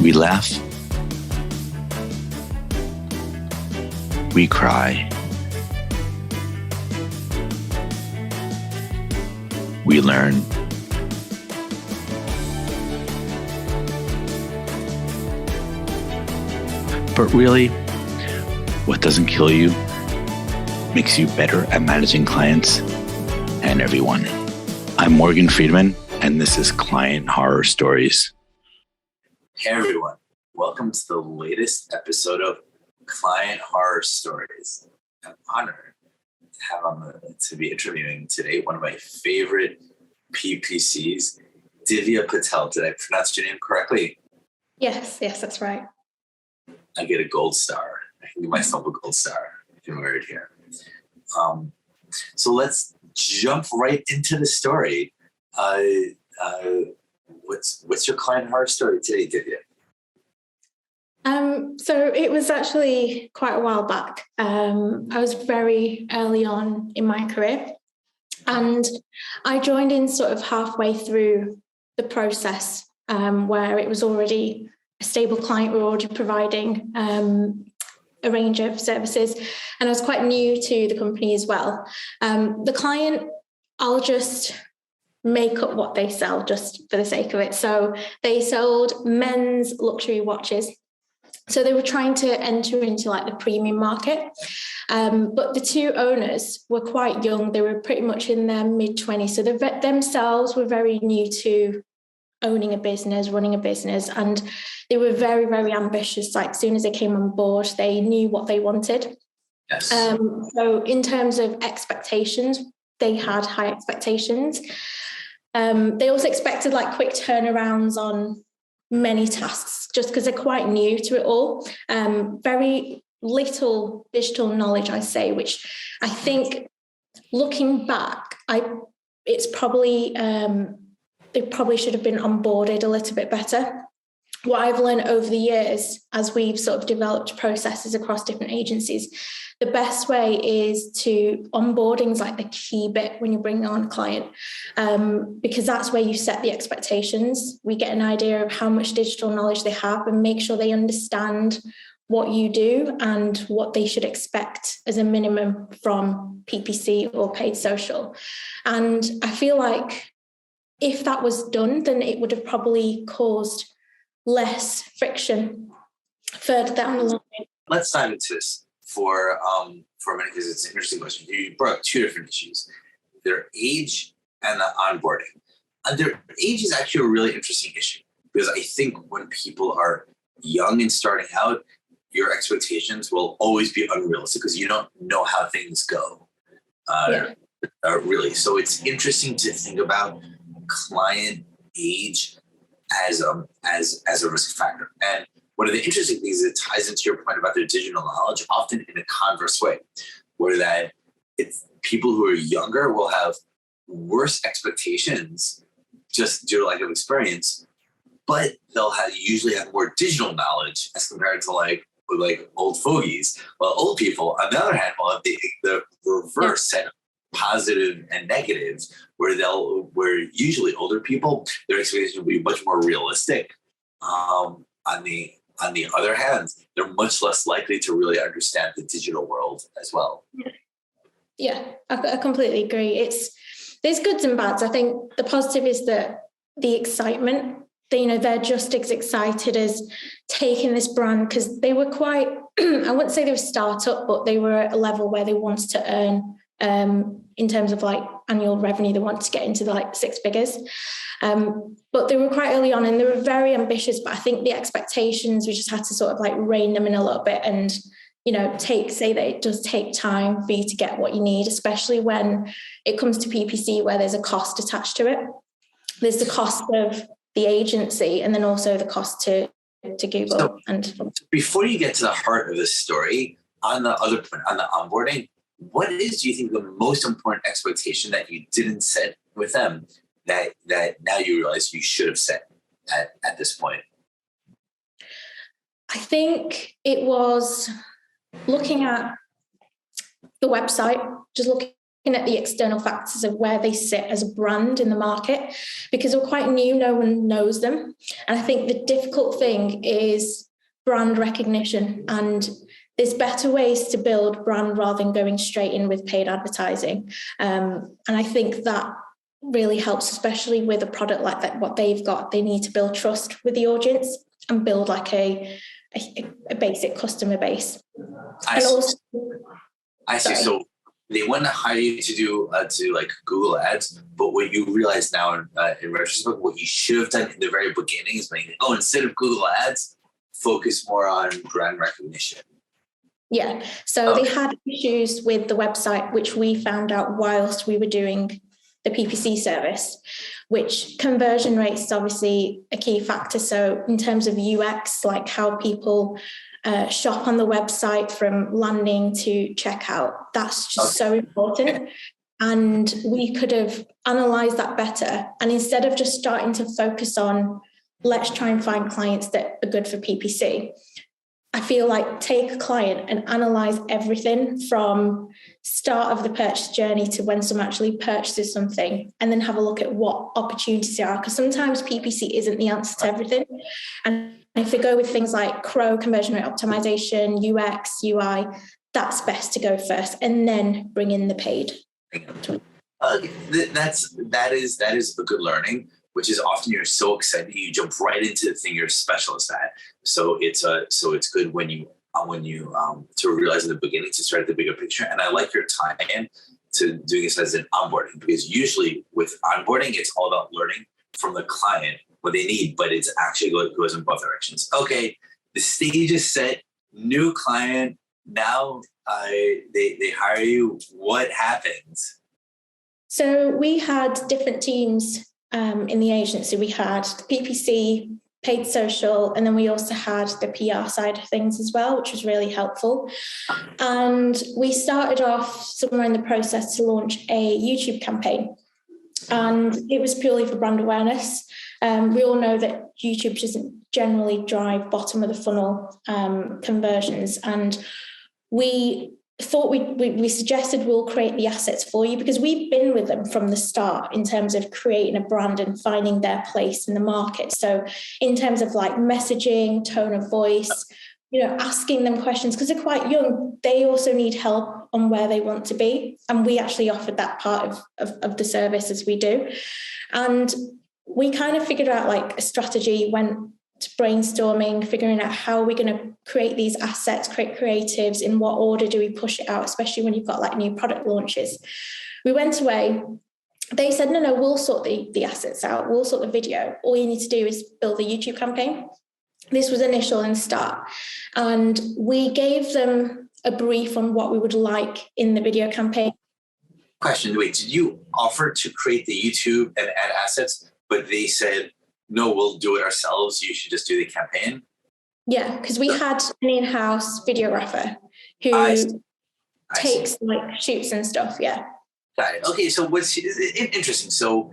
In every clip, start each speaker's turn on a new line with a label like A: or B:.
A: We laugh. We cry. We learn. But really, what doesn't kill you makes you better at managing clients and everyone. I'm Morgan Friedman, and this is Client Horror Stories.
B: Hey everyone, welcome to the latest episode of Client Horror Stories. I'm honored to be interviewing today one of my favorite PPCs, Divya Patel. Did I pronounce your name correctly?
C: Yes, that's right.
B: I get a gold star. I can give myself a gold star if you wear it here. So let's jump right into the story. What's your client horror story today, Divya?
C: So it was actually quite a while back. I was very early on in my career, and I joined in sort of halfway through the process where it was already a stable client. We were already providing a range of services, and I was quite new to the company as well. The client, I'll just make up what they sell just for the sake of it. So they sold men's luxury watches. So they were trying to enter into like the premium market. But the two owners were quite young. They were pretty much in their mid-20s. So they themselves were very new to owning a business, running a business. And they were very, very ambitious. Like as soon as they came on board, they knew what they wanted.
B: Yes.
C: So in terms of expectations, they had high expectations. They also expected like quick turnarounds on many tasks just because they're quite new to it all. Very little digital knowledge, I say, which I think looking back, it's probably they probably should have been onboarded a little bit better. What I've learned over the years as we've sort of developed processes across different agencies, the best way is to onboarding is like the key bit when you bring on a client, because that's where you set the expectations. We get an idea of how much digital knowledge they have and make sure they understand what you do and what they should expect as a minimum from PPC or paid social. And I feel like if that was done, then it would have probably caused less friction further down the line.
B: Let's dive into this for a minute because it's an interesting question. You brought up two different issues: their age and the onboarding. And their age is actually a really interesting issue because I think when people are young and starting out, your expectations will always be unrealistic because you don't know how things go. Really, so it's interesting to think about client age as a risk factor. And one of the interesting things is it ties into your point about their digital knowledge, often in a converse way, where that it's people who are younger will have worse expectations just due to lack of experience, but they'll usually have more digital knowledge as compared to like old fogies. Well, old people, on the other hand, will have the reverse set of positive and negatives, where usually older people, their expectations will be much more realistic. On the other hand, they're much less likely to really understand the digital world as well.
C: Yeah, I completely agree. There's goods and bads. I think the positive is that the excitement, they're just as excited as taking this brand because they were quite, I wouldn't say they were a startup, but they were at a level where they wanted to earn in terms of like annual revenue, they wanted to get into the like six figures. But they were quite early on and they were very ambitious, but I think the expectations, we just had to sort of like rein them in a little bit and, say that it does take time for you to get what you need, especially when it comes to PPC where there's a cost attached to it. There's the cost of the agency and then also the cost to Google.
B: So, before you get to the heart of this story, on the other point, on the onboarding, what do you think the most important expectation that you didn't set with them that now you realize you should have set at this point?
C: I think it was looking at the website, just looking looking at the external factors of where they sit as a brand in the market, because they're quite new, no one knows them. And I think the difficult thing is brand recognition, and there's better ways to build brand rather than going straight in with paid advertising. And I think that really helps, especially with a product like that, what they've got. They need to build trust with the audience and build like a basic customer base.
B: I see. So they want to hire you to do like Google ads, but what you realize now in retrospect, what you should have done in the very beginning is saying, instead of Google ads, focus more on brand recognition.
C: Yeah. So they had issues with the website, which we found out whilst we were doing the PPC service, which conversion rates is obviously a key factor. So in terms of UX, like how people shop on the website from landing to checkout, that's just so important. And we could have analysed that better. And instead of just starting to focus on, let's try and find clients that are good for PPC, I feel like take a client and analyse everything from start of the purchase journey to when someone actually purchases something, and then have a look at what opportunities there are. Because sometimes PPC isn't the answer to everything. And if we go with things like CRO, conversion rate optimization, UX, UI, that's best to go first and then bring in the paid.
B: That is a good learning, which is often you're so excited you jump right into the thing you're a specialist at. So it's good when you to realize in the beginning to start at the bigger picture. And I like your tie-in to doing this as an onboarding, because usually with onboarding it's all about learning from the client what they need, but it's actually goes in both directions. Okay, the stage is set. New client. Now they hire you. What happens?
C: So we had different teams in the agency. We had the PPC, paid social, and then we also had the PR side of things as well, which was really helpful. And we started off somewhere in the process to launch a YouTube campaign. And it was purely for brand awareness. We all know that YouTube doesn't generally drive bottom of the funnel conversions. And we thought we suggested we'll create the assets for you, because we've been with them from the start in terms of creating a brand and finding their place in the market. So in terms of like messaging, tone of voice, asking them questions, because they're quite young, they also need help on where they want to be. And we actually offered that part of the service as we do. And we kind of figured out like a strategy, went to brainstorming, figuring out how we're going to create these assets, create creatives, in what order do we push it out, especially when you've got like new product launches. We went away. They said, no, we'll sort the assets out. We'll sort the video. All you need to do is build the YouTube campaign. This was initial and start. And we gave them a brief on what we would like in the video campaign.
B: Question, wait, did you offer to create the YouTube and add assets, but they said, no, we'll do it ourselves, you should just do the campaign?
C: Yeah, because we had an in-house videographer who takes like shoots and stuff, yeah.
B: Got it. Okay, so what's interesting, so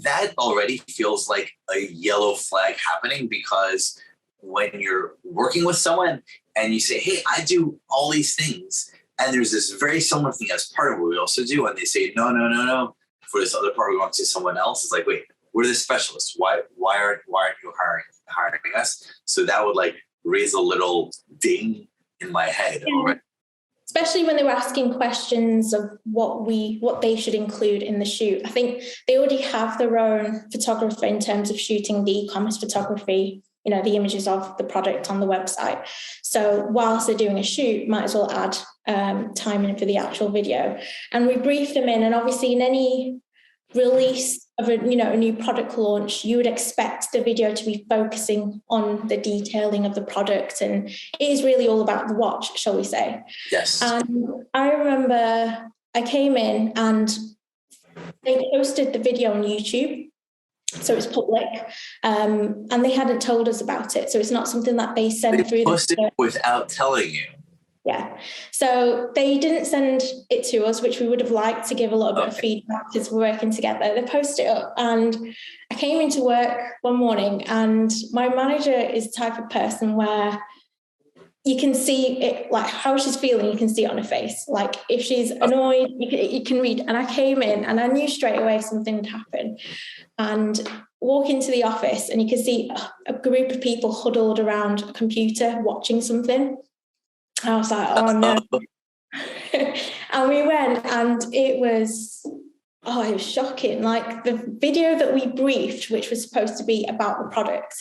B: that already feels like a yellow flag happening, because when you're working with someone and you say, hey, I do all these things, and there's this very similar thing as part of what we also do, and they say, no, for this other part we want to someone else, it's like, wait, we're the specialists. Why aren't you hiring us? So that would like raise a little ding in my head.
C: Yeah. Especially when they were asking questions of what they should include in the shoot. I think they already have their own photographer in terms of shooting the e-commerce photography, the images of the product on the website. So whilst they're doing a shoot, might as well add time in for the actual video. And we briefed them in, and obviously in any release of a new product launch, you would expect the video to be focusing on the detailing of the product, and it is really all about the watch, shall we say.
B: Yes.
C: And I remember I came in and they posted the video on YouTube, so it's public, and they hadn't told us about it, so it's not something that they sent through. They
B: posted it without telling you.
C: Yeah. So they didn't send it to us, which we would have liked to give a little bit of feedback because we're working together. They posted it up, and I came into work one morning, and my manager is the type of person where you can see it, like how she's feeling, you can see it on her face. Like if she's annoyed, you can read. And I came in and I knew straight away something would happen. And walk into the office and you can see a group of people huddled around a computer watching something. I was like, oh no. And we went and it was shocking. Like the video that we briefed, which was supposed to be about the product,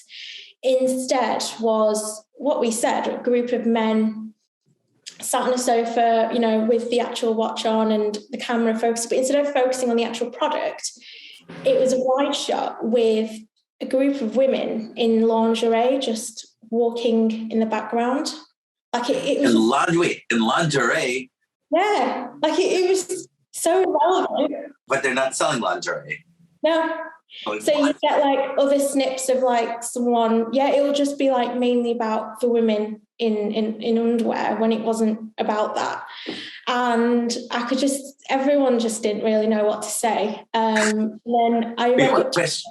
C: instead was what we said, a group of men sat on a sofa, you know, with the actual watch on and the camera focused. But instead of focusing on the actual product, it was a wide shot with a group of women in lingerie just walking in the background. Like it was
B: in lingerie.
C: Yeah, like it was so relevant.
B: But they're not selling lingerie.
C: No. So you get like other snips of like someone, it will just be like mainly about the women in underwear when it wasn't about that. And everyone just didn't really know what to say. Then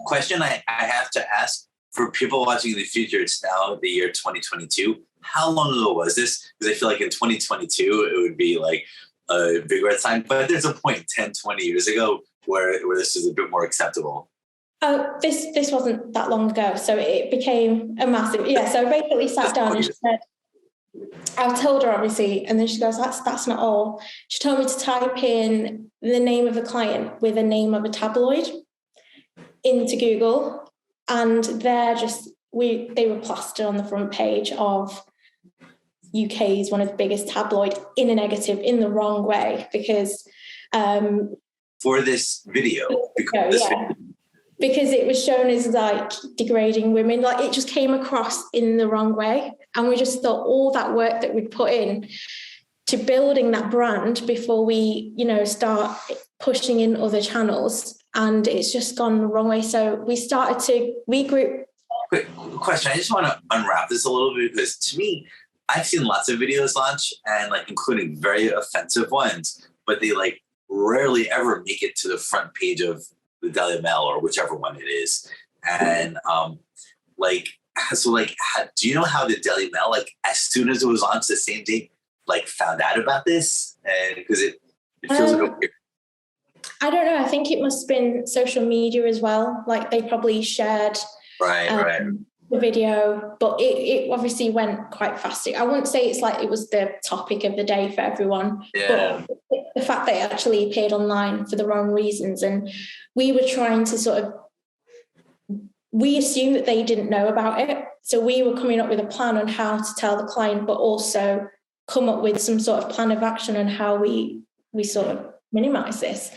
B: question I have to ask for people watching in the future, it's now the year 2022. How long ago was this? Because I feel like in 2022, it would be like a big red sign, but there's a point 10, 20 years ago where this is a bit more acceptable.
C: Oh, this wasn't that long ago, so it became a massive, so I basically sat down and she said, I told her obviously, and then she goes, that's not all. She told me to type in the name of the client with a name of a tabloid into Google, and they were plastered on the front page of UK's one of the biggest tabloid in a negative, in the wrong way, because
B: for this video,
C: because it was shown as like degrading women. Like it just came across in the wrong way, and we just thought all that work that we'd put in to building that brand before we, start pushing in other channels, and it's just gone the wrong way. So we started to regroup.
B: Quick question. I just want to unwrap this a little bit, because to me, I've seen lots of videos launch, and like including very offensive ones, but they like rarely ever make it to the front page of the Daily Mail or whichever one it is. And do you know how the Daily Mail, like as soon as it was launched the same day, like found out about this? And because it feels like weird.
C: I don't know. I think it must have been social media as well. Like they probably shared the video, but it obviously went quite fast. I wouldn't say it's like it was the topic of the day for everyone, but the fact that it actually appeared online for the wrong reasons, and we were trying to we assumed that they didn't know about it, so we were coming up with a plan on how to tell the client, but also come up with some sort of plan of action on how we sort of minimize this.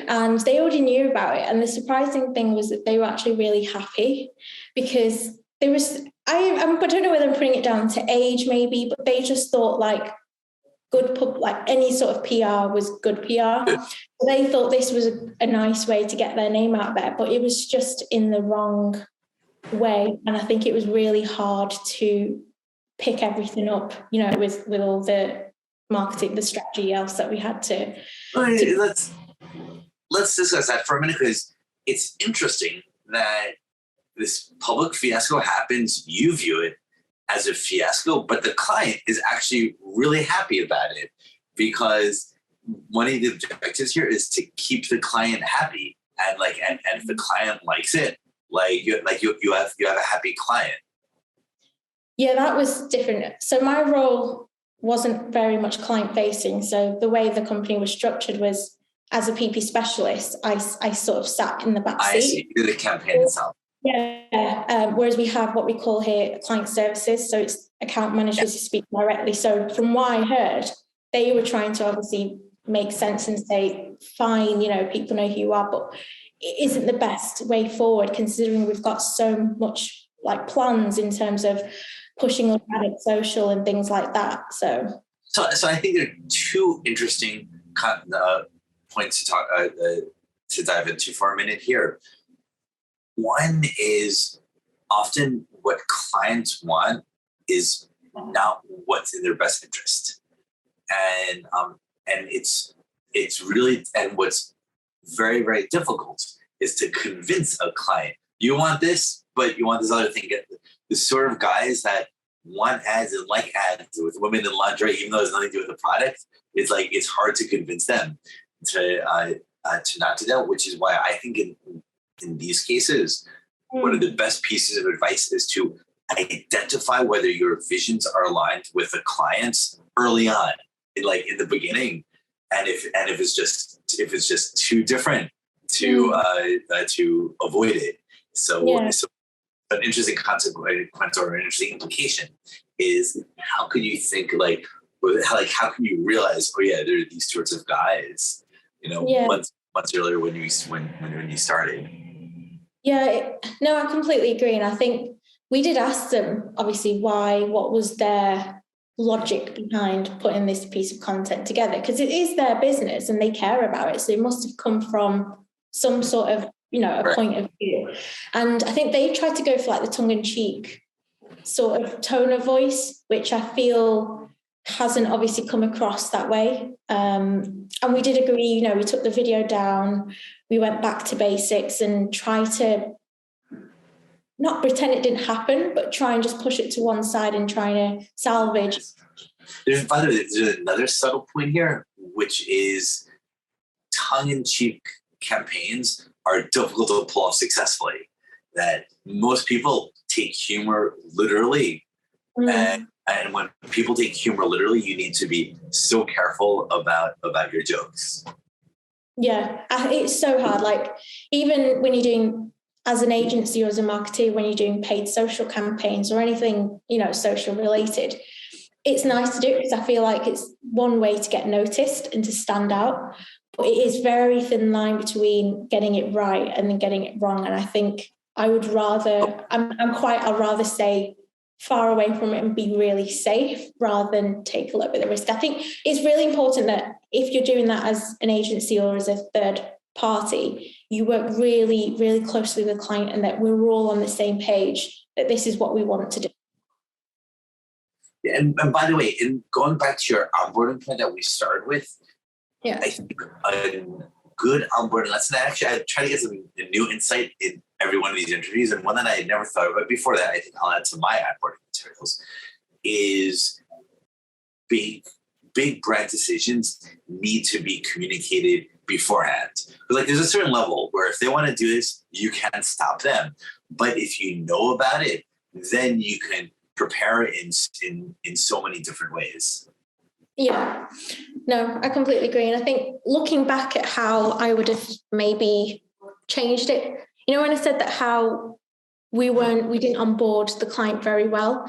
C: And they already knew about it, and the surprising thing was that they were actually really happy, because there was, I don't know whether I'm putting it down to age maybe, but they just thought like any sort of PR was good PR. So they thought this was a nice way to get their name out there, but it was just in the wrong way. And I think it was really hard to pick everything up, with all the marketing, the strategy else that we had to.
B: Let's discuss that for a minute, because it's interesting that this public fiasco happens, you view it as a fiasco, but the client is actually really happy about it, because one of the objectives here is to keep the client happy, and if the client likes it, you have a happy client.
C: Yeah, that was different. So my role wasn't very much client facing. So the way the company was structured was, as a PP specialist, I sort of sat in the back seat.
B: I see. You do the campaign itself.
C: Yeah, whereas we have what we call here client services, so it's account managers who speak directly. So from what I heard, they were trying to obviously make sense and say, fine, people know who you are, but it isn't the best way forward, considering we've got so much like plans in terms of pushing organic social and things like that. So
B: I think there are two interesting points to dive into for a minute here. One is often what clients want is not what's in their best interest, and it's really, and what's very, very difficult is to convince a client you want this, but you want this other thing. The sort of guys that want ads and like ads with women in lingerie, even though it's nothing to do with the product. It's like it's hard to convince them to not do that, which is why I think in these cases, one of the best pieces of advice is to identify whether your visions are aligned with the clients early on, in the beginning, and if it's just too different to avoid it. So an interesting consequence or an interesting implication is how can you think how can you realize, oh yeah, there are these sorts of guys, months earlier when you started.
C: No, I completely agree. And I think we did ask them, obviously, what was their logic behind putting this piece of content together, because it is their business and they care about it. So it must have come from some sort of, a point of view. And I think they tried to go for the tongue-in-cheek sort of tone of voice, which I feel hasn't obviously come across that way. And we did agree, we took the video down, we went back to basics and try to not pretend it didn't happen, but try and just push it to one side and try to salvage.
B: By the way, there's another subtle point here, which is tongue-in-cheek campaigns are difficult to pull off successfully. That most people take humor literally. And when people take humor literally, you need to be so careful about your jokes. Yeah,
C: it's so hard. Even when you're doing, as an agency or as a marketer, when you're doing paid social campaigns or anything, social related, it's nice to do it because I feel like it's one way to get noticed and to stand out. But it is very thin line between getting it right and then getting it wrong. And I think I would rather, I'd rather stay far away from it and be really safe rather than take a little bit of risk. I think it's really important that if you're doing that as an agency or as a third party, you work really, really closely with the client and that we're all on the same page, that this is what we want to do.
B: Yeah, and by the way, in going back to your onboarding point that we started with,
C: I
B: think a good onboarding lesson, actually, I try to get some new insight in every one of these interviews, and one that I had never thought about before that I think I'll add to my onboarding materials is big brand decisions need to be communicated beforehand. But there's a certain level where if they want to do this, you can't stop them. But if you know about it, then you can prepare it in so many different ways.
C: Yeah, no, I completely agree. And I think looking back at how I would have maybe changed it, when I said that how we didn't onboard the client very well,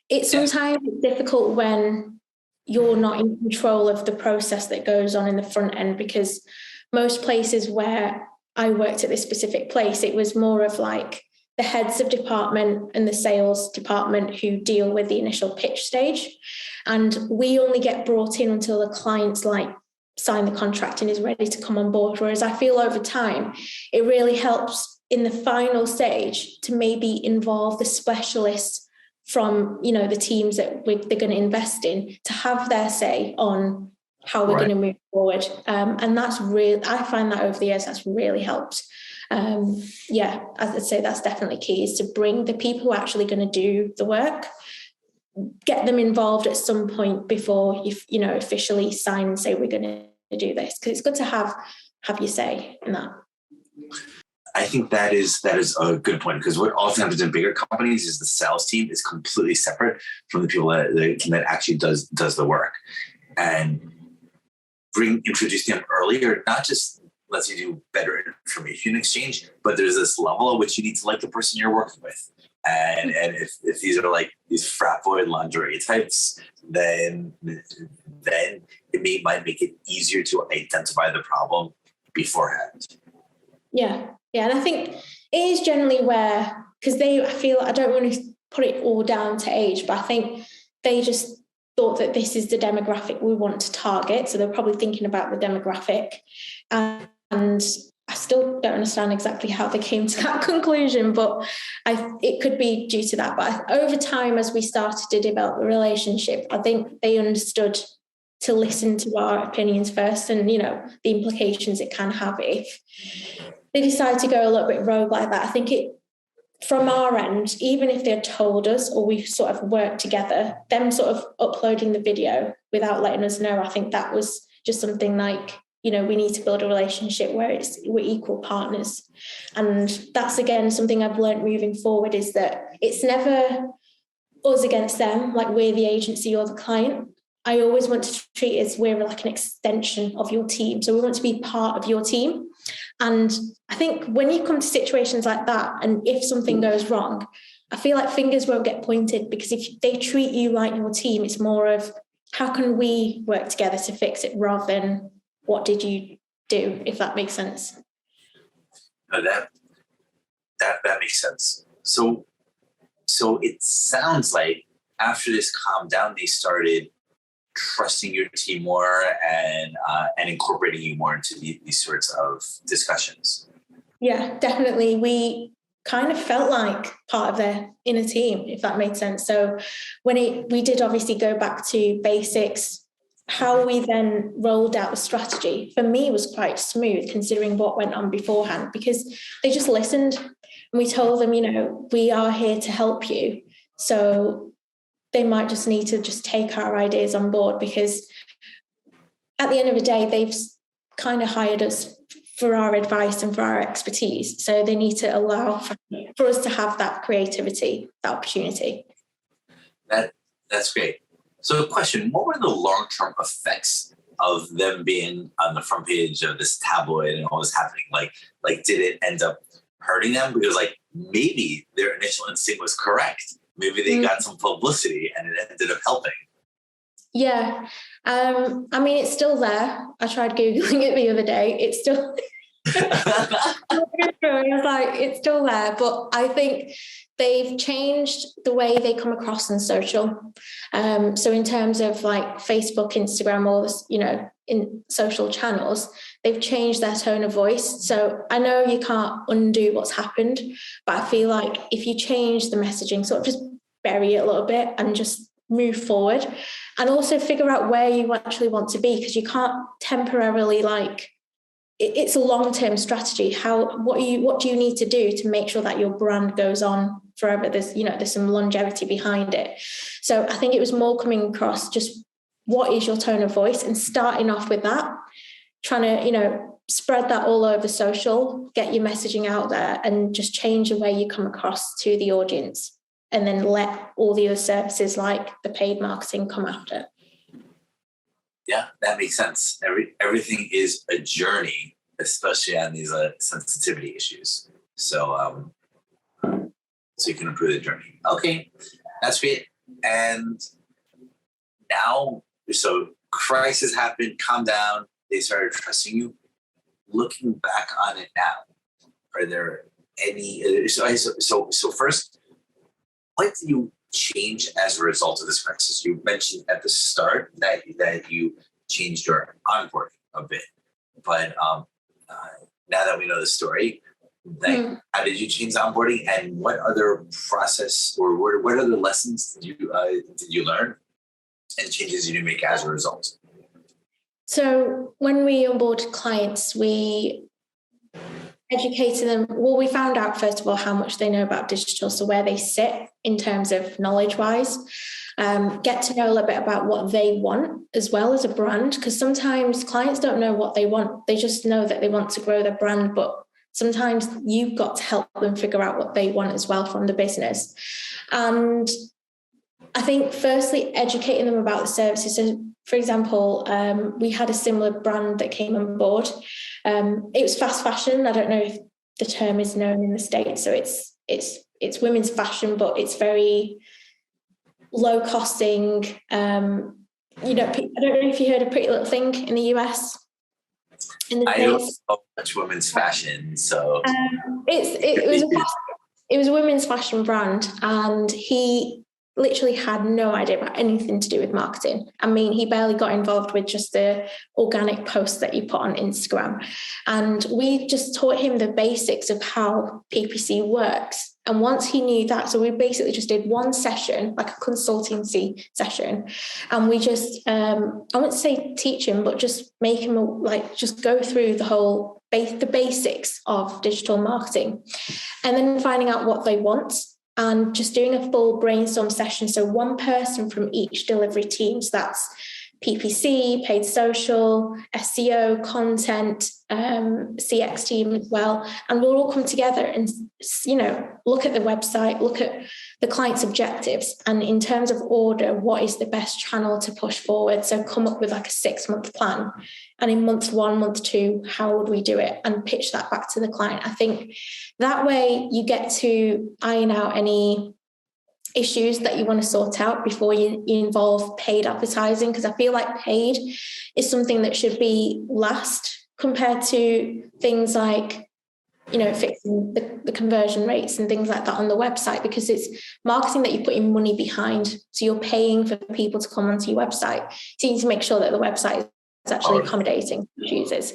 C: it's sometimes difficult when you're not in control of the process that goes on in the front end, because most places where I worked at this specific place, it was more of the heads of department and the sales department who deal with the initial pitch stage. And we only get brought in until the client's sign the contract and is ready to come on board. Whereas I feel over time, it really helps in the final stage to maybe involve the specialists from, the teams that they're going to invest in to have their say on how we're going to move forward. And that's really, I find that over the years, that's really helped. As I'd say, that's definitely key, is to bring the people who are actually going to do the work, get them involved at some point before you officially sign and say we're going to do this, because it's good to have your say in that.
B: I think that is a good point, because what often happens in bigger companies is the sales team is completely separate from the people that actually does the work, and introducing them earlier not just lets you do better information exchange, but there's this level at which you need to like the person you're working with. And if these are these frat boy lingerie types, then it might make it easier to identify the problem beforehand.
C: Yeah. And I think it is generally where, because I feel, I don't want to put it all down to age, but I think they just thought that this is the demographic we want to target. So they're probably thinking about the demographic. And I still don't understand exactly how they came to that conclusion, but it could be due to that. But over time, as we started to develop the relationship, I think they understood to listen to our opinions first, and the implications it can have if they decide to go a little bit rogue like that. I think from our end, even if they'd told us or we've sort of worked together, them sort of uploading the video without letting us know, I think that was just something like, you know, we need to build a relationship where we're equal partners. And that's, again, something I've learned moving forward, is that it's never us against them, like we're the agency or the client. I always want to treat it as we're like an extension of your team. So we want to be part of your team. And I think when you come to situations like that, and if something goes wrong, I feel like fingers won't get pointed, because if they treat you like your team, it's more of how can we work together to fix it, rather than what did you do, if that makes sense.
B: No, that makes sense. So it sounds like after this calmed down, they started trusting your team more and incorporating you more into these sorts of discussions.
C: Yeah, definitely. We kind of felt like part of their inner team, if that made sense. So when we did obviously go back to basics, how we then rolled out the strategy for me was quite smooth, considering what went on beforehand, because they just listened, and we told them, you know, we are here to help you. So they might just need to just take our ideas on board, because at the end of the day, they've kind of hired us for our advice and for our expertise. So they need to allow for us to have that creativity, that opportunity.
B: That's great. So question, what were the long-term effects of them being on the front page of this tabloid and all this happening? Like did it end up hurting them? Because like maybe their initial instinct was correct. Maybe they got some publicity and it ended up helping.
C: Yeah. I mean, it's still there. I tried Googling it the other day. It's still, I was like, it's still there. But I think they've changed the way they come across on social. So in terms of like Facebook, Instagram, or, you know, in social channels, they've changed their tone of voice. So I know you can't undo what's happened, but I feel like if you change the messaging, sort of just bury it a little bit and just move forward, and also figure out where you actually want to be, because you can't temporarily, like, it's a long-term strategy. What do you need to do to make sure that your brand goes on forever? There's some longevity behind it. So I think it was more coming across just what is your tone of voice, and starting off with that, trying to, you know, spread that all over social, get your messaging out there, and just change the way you come across to the audience, and then let all the other services like the paid marketing come after.
B: Yeah, that makes sense. Everything is a journey, especially on these sensitivity issues. So you can improve the journey. Okay, that's great. And now, so crisis happened, calm down, they started trusting you. Looking back on it now, are there any, so first, what did you change as a result of this crisis? You mentioned at the start that you changed your onboarding a bit, but now that we know the story, how did you change the onboarding, and what other process or what other lessons did you learn and changes you make as a result?
C: So when we onboarded clients, we educated them. Well, we found out, first of all, how much they know about digital, so where they sit in terms of knowledge-wise. Get to know a little bit about what they want as well as a brand, because sometimes clients don't know what they want. They just know that they want to grow their brand, but sometimes you've got to help them figure out what they want as well from the business. And I think firstly, educating them about the services. So, for example, we had a similar brand that came on board. It was fast fashion. I don't know if the term is known in the States. So it's women's fashion, but it's very low costing. I don't know if you heard of Pretty Little Thing in the US.
B: I don't know much women's fashion, so
C: it was a women's fashion brand, and he literally had no idea about anything to do with marketing. I mean, he barely got involved with just the organic posts that he put on Instagram. And we just taught him the basics of how PPC works. And once he knew that, so we basically just did one session, like a consultancy session. And we just, I wouldn't say teach him, but just make him just go through the whole the basics of digital marketing, and then finding out what they want and just doing a full brainstorm session. So one person from each delivery team, so that's PPC, paid social, SEO, content, CX team as well. And we'll all come together and, look at the website, look at the client's objectives. And in terms of order, what is the best channel to push forward? So come up with like a 6-month plan. And in month 1, month 2, how would we do it? And pitch that back to the client. I think that way you get to iron out any issues that you want to sort out before you involve paid advertising, because I feel like paid is something that should be last compared to things like, fixing the conversion rates and things like that on the website, because it's marketing that you're putting money behind. So you're paying for people to come onto your website. So you need to make sure that the website is actually accommodating users.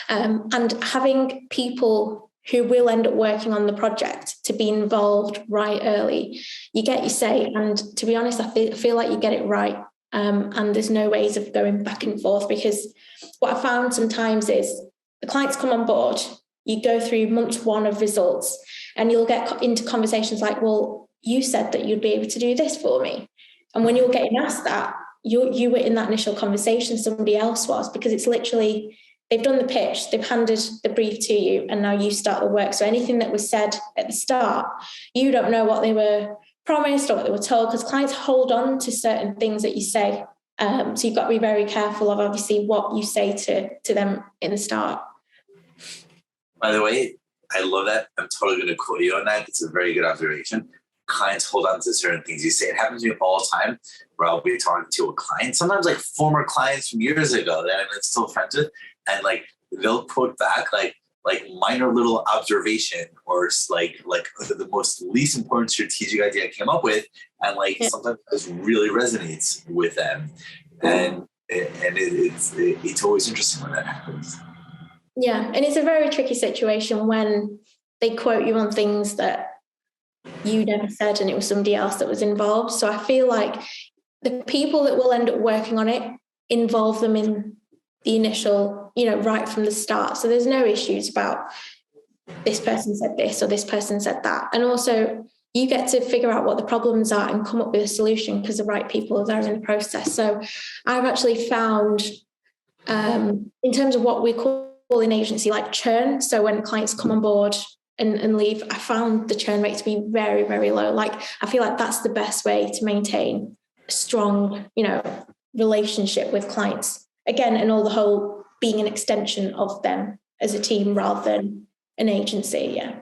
C: And having people who will end up working on the project to be involved right early, you get your say. And to be honest, I feel like you get it right. And there's no ways of going back and forth, because what I found sometimes is the clients come on board, you go through month 1 of results, and you'll get into conversations like, well, you said that you'd be able to do this for me. And when you're getting asked that, you were in that initial conversation, somebody else was, because it's literally, they've done the pitch, they've handed the brief to you, and now you start the work. So anything that was said at the start, you don't know what they were promised or what they were told, because clients hold on to certain things that you say. So you've got to be very careful of obviously what you say to them in the start.
B: By the way, I love that. I'm totally going to quote you on that. It's a very good observation. Clients hold on to certain things you say. It happens to me all the time where I'll be talking to a client, sometimes like former clients from years ago that I'm still friends with, and like they'll quote back like minor little observation or like the most least important strategic idea I came up with, and sometimes this really resonates with them, and it's always interesting when that happens.
C: Yeah, and it's a very tricky situation when they quote you on things that you never said and it was somebody else that was involved. So I feel like the people that will end up working on it involve them in the initial, right from the start. So there's no issues about this person said this or this person said that. And also you get to figure out what the problems are and come up with a solution because the right people are there in the process. So I've actually found in terms of what we call in agency like churn. So when clients come on board and leave, I found the churn rate to be very, very low. Like I feel like that's the best way to maintain a strong, relationship with clients. Again, and all the whole being an extension of them as a team rather than an agency. Yeah.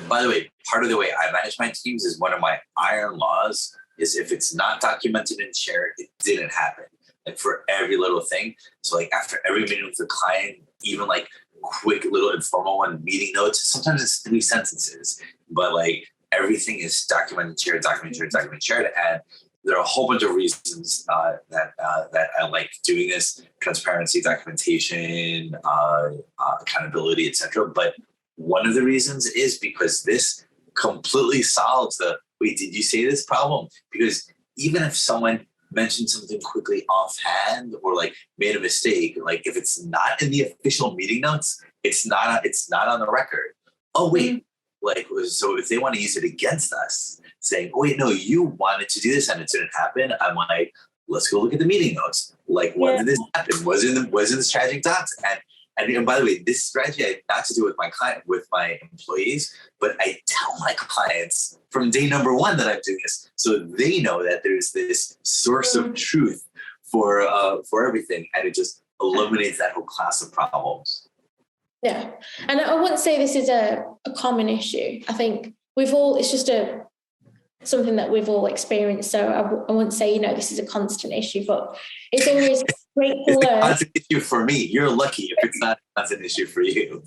B: By the way, part of the way I manage my teams is one of my iron laws is if it's not documented and shared, it didn't happen. Like for every little thing. So like after every meeting with the client, even like quick little informal one, meeting notes, sometimes it's 3 sentences, but like everything is documented, shared. And there are a whole bunch of reasons that I like doing this: transparency, documentation, accountability, etc. But one of the reasons is because this completely solves the wait, did you say this problem? Because even if someone mentioned something quickly offhand or like made a mistake, like if it's not in the official meeting notes, it's not on the record. Oh wait, like so if they want to use it against us, saying, oh wait, no, you wanted to do this and it didn't happen, I'm like, let's go look at the meeting notes. Like, when did this happen? Was in the strategic docs? And by the way, this strategy I have not to do with my employees, but I tell my clients from day number 1 that I'm doing this, so they know that there's this source of truth for everything, and it just eliminates that whole class of problems.
C: Yeah, and I wouldn't say this is a common issue. I think it's just something that we've all experienced. So I wouldn't say, this is a constant issue, but it's always great to learn. It's a constant
B: issue for me. You're lucky if it's not a constant issue for you.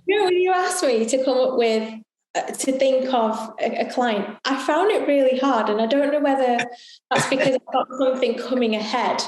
C: When you asked me to come up with, to think of a client, I found it really hard. And I don't know whether that's because I've got something coming ahead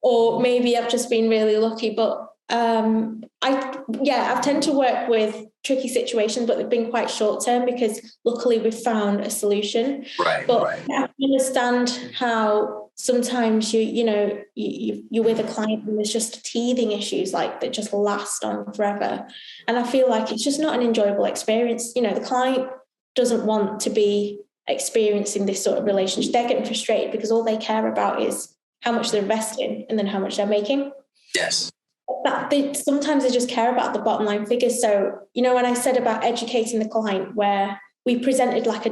C: or maybe I've just been really lucky, but I've tend to work with tricky situations, but they've been quite short term because luckily we've found a solution. But I understand how sometimes you're with a client and there's just teething issues like that just last on forever, and I feel like it's just not an enjoyable experience. The client doesn't want to be experiencing this sort of relationship. They're getting frustrated because all they care about is how much they're investing and then how much they're making.
B: Yes.
C: But sometimes they just care about the bottom line figures. So, when I said about educating the client, where we presented like a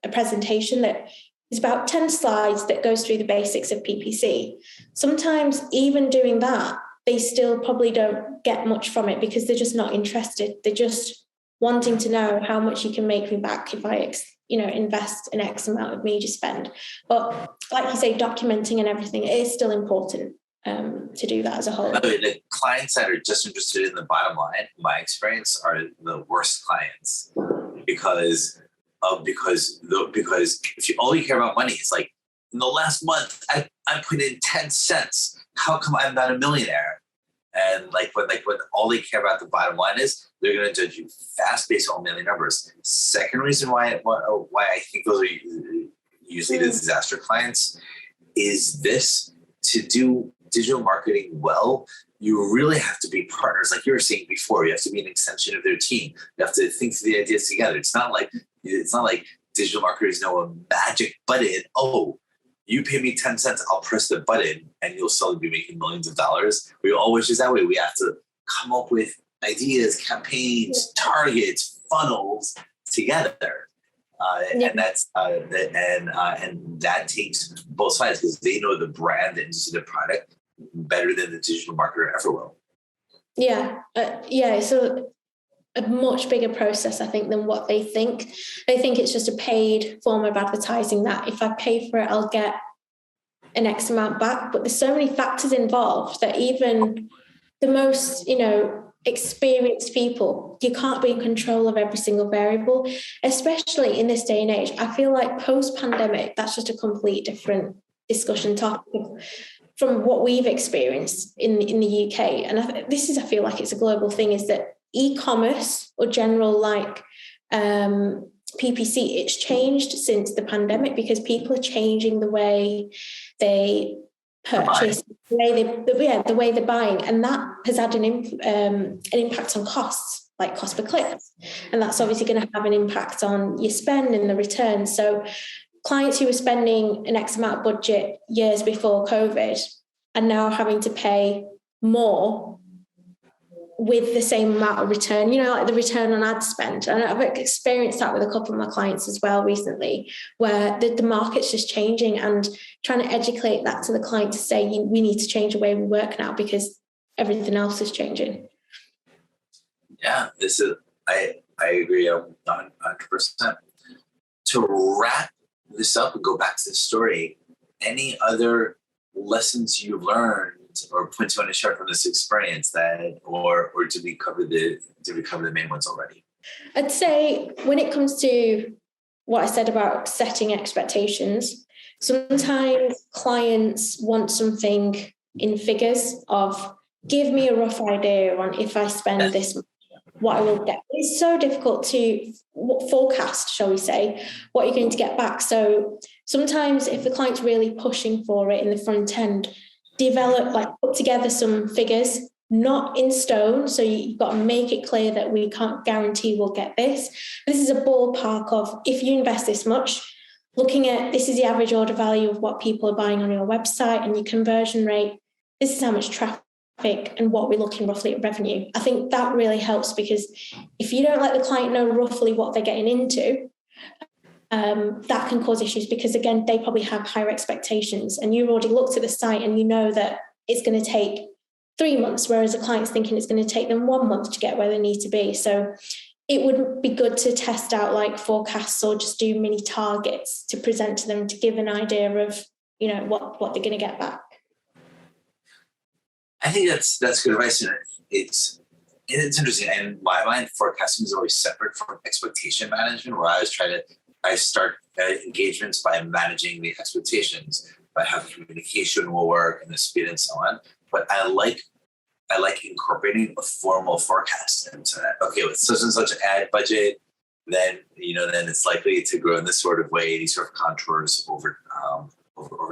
C: presentation that is about 10 slides that goes through the basics of PPC. Sometimes even doing that, they still probably don't get much from it because they're just not interested. They're just wanting to know how much you can make me back if I invest an X amount of media spend. But like you say, documenting and everything, it is still important to do that as a whole.
B: The clients that are just interested in the bottom line, in my experience, are the worst clients because if you only care about money, it's like in the last month I put in 10 cents. How come I'm not a millionaire? And when all they care about the bottom line is, they're going to judge you fast based on mainly numbers. Second reason why I think those are usually the disaster clients is this: to do digital marketing well, you really have to be partners. Like you were saying before, you have to be an extension of their team. You have to think through the ideas together. It's not like digital marketers know a magic button. Oh, you pay me 10 cents, I'll press the button and you'll suddenly be making millions of dollars. We always just that way. We have to come up with ideas, campaigns, targets, funnels together. And that takes both sides because they know the brand and the product better than the digital marketer ever will. So a much bigger process, I think, than what they think. They think it's just a paid form of advertising that if I pay for it, I'll get an X amount back. But there's so many factors involved that even the most, experienced people, you can't be in control of every single variable, especially in this day and age. I feel like post-pandemic, that's just a complete different discussion topic from what we've experienced in the UK. And I feel like it's a global thing, is that e-commerce or general PPC, it's changed since the pandemic because people are changing the way they purchase, the way they're buying, and that has had an impact on costs, like cost per click, and that's obviously going to have an impact on your spend and the return. So clients who were spending an X amount of budget years before COVID are now having to pay more with the same amount of return, like the return on ad spend. And I've experienced that with a couple of my clients as well recently, where the market's just changing, and trying to educate that to the client to say, we need to change the way we work now because everything else is changing. Yeah, I agree 100%. To wrap this up and go back to the story, any other lessons you've learned or points you want to share from this experience or did we cover the main ones already?
C: I'd say when it comes to what I said about setting expectations, sometimes clients want something in figures of, give me a rough idea on if I spend this, what I will get. It's so difficult to forecast, shall we say, what you're going to get back. So sometimes if the client's really pushing for it in the front end, put together some figures, not in stone. So you've got to make it clear that we can't guarantee we'll get this. This is a ballpark of, if you invest this much, looking at this is the average order value of what people are buying on your website and your conversion rate. This is how much traffic and what we're looking roughly at revenue. I think that really helps, because if you don't let the client know roughly what they're getting into, that can cause issues, because again, they probably have higher expectations and you've already looked at the site and you know that it's going to take 3 months, whereas a client's thinking it's going to take them 1 month to get where they need to be. So it would be good to test out like forecasts or just do mini targets to present to them to give an idea of, what they're going to get back.
B: I think that's good advice. And it's interesting. In my mind, forecasting is always separate from expectation management, where I start engagements by managing the expectations, by how communication will work and the speed and so on. But I like I like incorporating a formal forecast into that. Okay, with such and such ad budget, then then it's likely to grow in this sort of way, these sort of contours over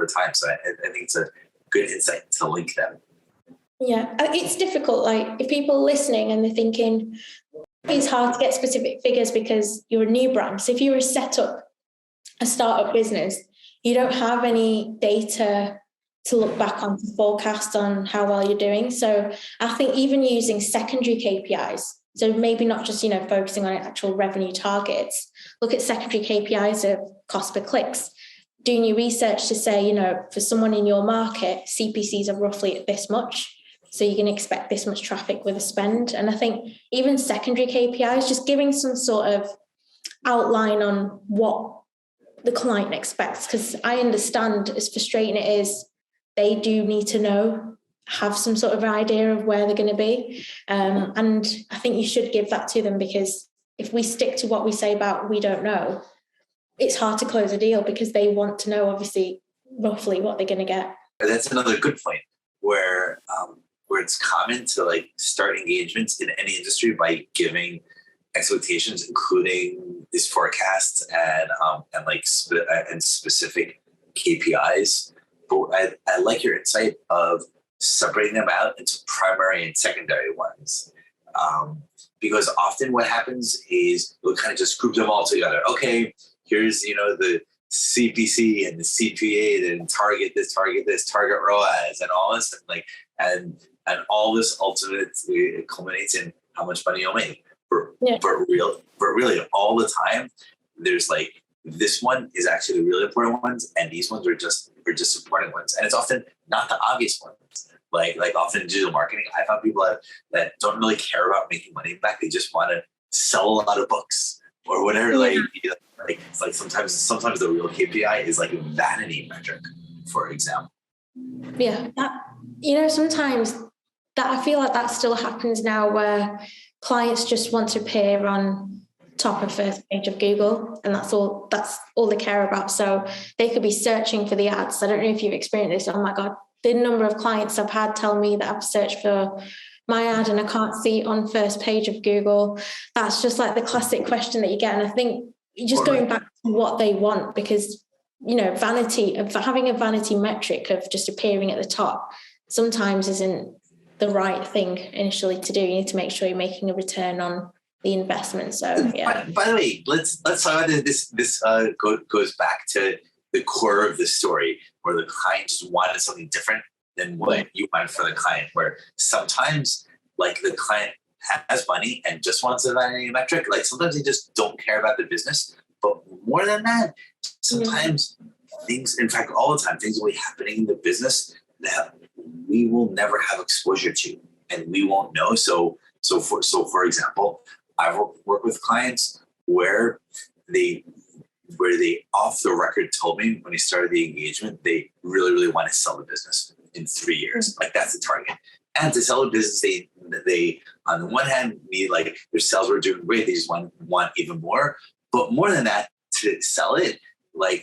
B: time. So I think it's a good insight to link them.
C: Yeah, it's difficult. Like if people are listening and they're thinking it's hard to get specific figures because you're a new brand. So if you were set up a startup business, you don't have any data to look back on to forecast on how well you're doing. So I think even using secondary KPIs, so maybe not just, focusing on actual revenue targets, look at secondary KPIs of cost per clicks, doing your research to say, for someone in your market, CPCs are roughly at this much. So you can expect this much traffic with a spend. And I think even secondary KPIs, just giving some sort of outline on what the client expects, because I understand as frustrating it is, they do need to know, have some sort of idea of where they're going to be. And I think you should give that to them, because if we stick to what we say about we don't know, it's hard to close a deal because they want to know, obviously, roughly what they're going to get.
B: That's another good point where it's common to start engagements in any industry by giving expectations, including these forecasts and specific KPIs. But I like your insight of separating them out into primary and secondary ones. Because often what happens is we'll kind of just group them all together. Okay, here's, the CPC and the CPA and target this, target ROAS and all this, and all this ultimately culminates in how much money you'll make. But really all the time, there's this one is actually the really important ones, and these ones are just supporting ones, and it's often not the obvious ones. Like often in digital marketing, I found people that don't really care about making money back. They just want to sell a lot of books or whatever. It's sometimes the real KPI is a vanity metric, for example.
C: Yeah, sometimes that I feel like that still happens now, where clients just want to appear on top of first page of Google, and that's all they care about. So they could be searching for the ads. I don't know if you've experienced this. Oh my God, the number of clients I've had tell me that I've searched for my ad and I can't see it on first page of Google. That's just the classic question that you get. And I think just going back to what they want, because vanity, of having a vanity metric of just appearing at the top sometimes isn't the right thing initially to do. You need to make sure you're making a return on the investment. So yeah.
B: By the way, let's talk about this. This goes back to the core of the story, where the client just wanted something different than what you want for the client. Where sometimes, the client has money and just wants a vanity metric. Sometimes they just don't care about the business. But more than that, sometimes things, in fact, all the time, things will be happening in the business that we will never have exposure to, and we won't know. So for example, I've worked with clients where they off the record told me when they started the engagement, they really, really want to sell the business in 3 years. That's the target. And to sell a business, they on the one hand need their sales were doing great. They just want even more. But more than that, to sell it,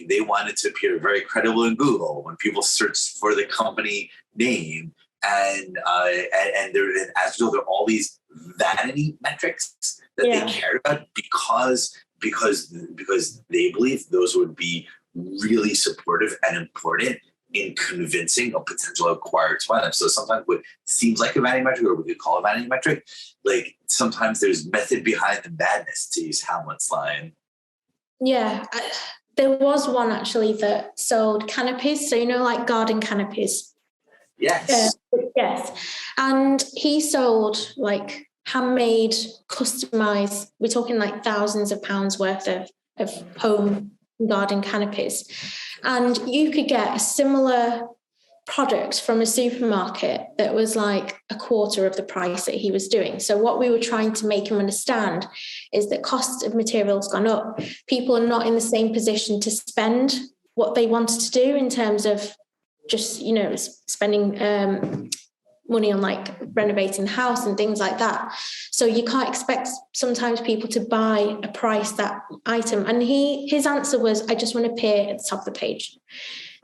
B: they wanted to appear very credible in Google when people search for the company name, and as a result, there are all these vanity metrics that they cared about because they believe those would be really supportive and important in convincing a potential acquirer to buy them. So sometimes what seems like a vanity metric, or we could call a vanity metric, sometimes there's method behind the madness, to use Hamlet's line.
C: Yeah, there was one actually that sold canopies. So, garden canopies.
B: Yes.
C: Yes. And he sold handmade, customized, we're talking thousands of pounds worth of home garden canopies. And you could get a similar product from a supermarket that was a quarter of the price that he was doing. So what we were trying to make him understand is that cost of materials gone up. People are not in the same position to spend what they wanted to do in terms of just, spending money on renovating the house and things like that. So you can't expect sometimes people to buy a price that item. And his answer was, I just want to appear at the top of the page.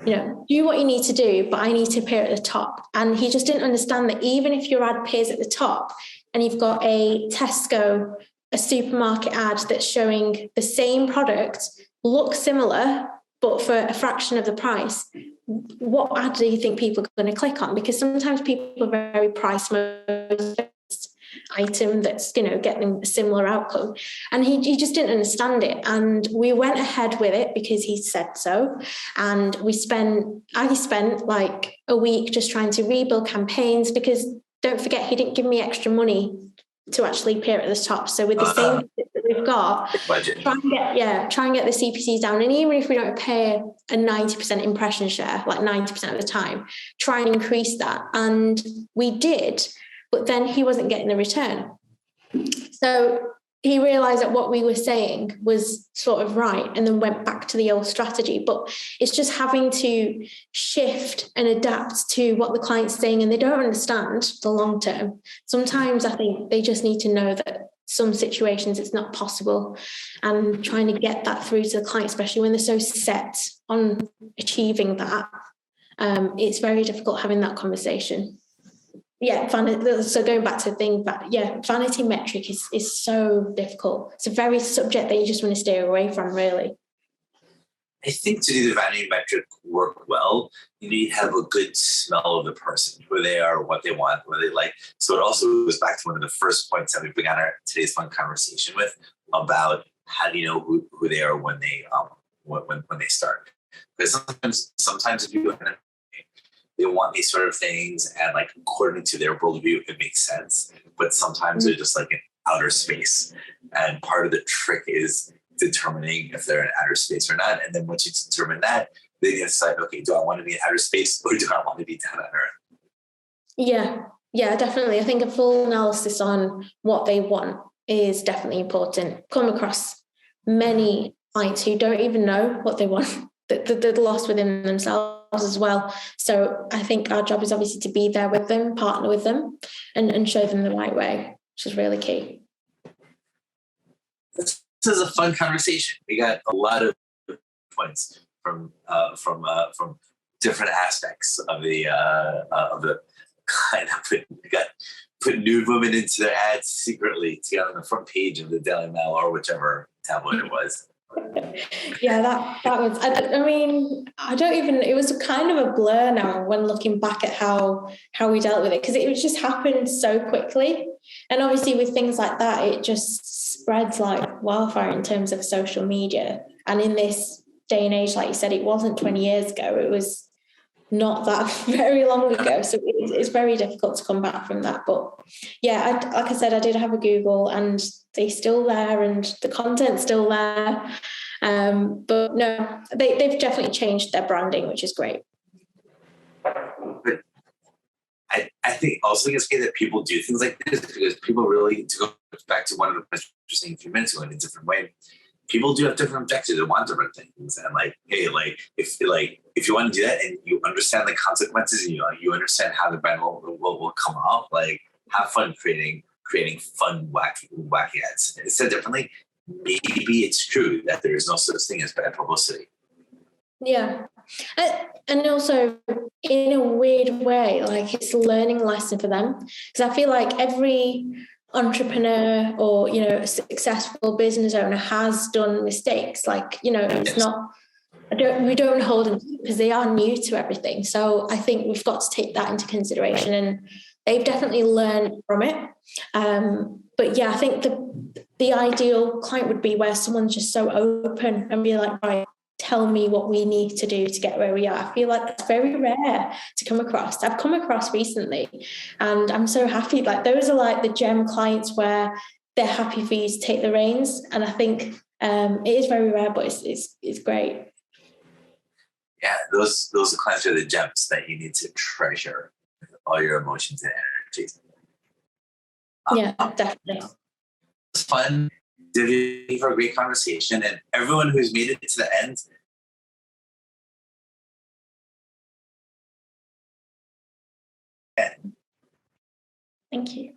C: do what you need to do, but I need to appear at the top. And he just didn't understand that even if your ad appears at the top and you've got a Tesco, a supermarket ad that's showing the same product, looks similar, but for a fraction of the price, what ad do you think people are going to click on? Because sometimes people are very price motivated item that's getting a similar outcome, and he just didn't understand it. And we went ahead with it because he said so, and I spent like a week just trying to rebuild campaigns, because don't forget, he didn't give me extra money to actually appear at the top. So with the same that we've got, try and get the CPCs down. And even if we don't pay a 90% impression share, like 90% of the time, try and increase that. And we did, but then he wasn't getting the return. So he realized that what we were saying was sort of right, and then went back to the old strategy. But it's just having to shift and adapt to what the client's saying, and they don't understand the long term. Sometimes I think they just need to know that some situations it's not possible, and trying to get that through to the client, especially when they're so set on achieving that, it's very difficult having that conversation. So going back to the thing, but vanity metric is so difficult. It's a very subject that you just want to stay away from, really.
B: I think to do the vanity metric work well, you need to have a good smell of the person, who they are, what they want, what they like. So it also goes back to one of the first points that we began today's fun conversation with, about how do you know who they are when they start. Because sometimes if you they want these sort of things, and like according to their worldview, it makes sense. But sometimes they're just like in outer space. And part of the trick is determining if they're in outer space or not. And then once you determine that, then you decide, okay, do I want to be in outer space, or do I want to be down on Earth?
C: Yeah, definitely. I think a full analysis on what they want is definitely important. Come across many clients who don't even know what they want. They're lost within themselves as well. So I think our job is obviously to be there with them, partner with them, and show them the right way, which is really key.
B: This is a fun conversation. We got a lot of points from different aspects of the kind of put nude women into their ads secretly to get on the front page of the Daily Mail or whichever tabloid it was.
C: Yeah, that was, I mean, I don't even, it was kind of a blur now when looking back at how we dealt with it, because it just happened so quickly. And obviously with things like that, it just spreads like wildfire in terms of social media. And in this day and age, like you said, it wasn't 20 years ago, it was not that very long ago. So it's very difficult to come back from that. But yeah, like I said, I did have a Google, and they're still there, and the content's still there. But no, they've definitely changed their branding, which is great.
B: But I think also it's good that people do things like this, because people really, to go back to one of the questions you were saying a few minutes ago in a different way, people do have different objectives and want different things. And like, hey, if you want to do that and you understand the consequences, and you understand how the brand will come off, like, have fun creating fun, wacky ads. And said differently, maybe it's true that there is no such thing as bad publicity.
C: Yeah. And also, in a weird way, like, it's a learning lesson for them. Because I feel like every entrepreneur or, a successful business owner has done mistakes. Like, it's not, we don't hold them, because they are new to everything. So I think we've got to take that into consideration, and they've definitely learned from it. But yeah, I think the ideal client would be where someone's just so open and be like, right, tell me what we need to do to get where we are. I feel like that's very rare to come across. I've come across recently, and I'm so happy. Like, those are like the gem clients where they're happy for you to take the reins. And I think it is very rare, but it's great.
B: Yeah, those clients are the gems that you need to treasure with all your emotions and energy.
C: Yeah, definitely.
B: It's fun. Divya, for a great conversation, and everyone who's made it to the end.
C: Thank you.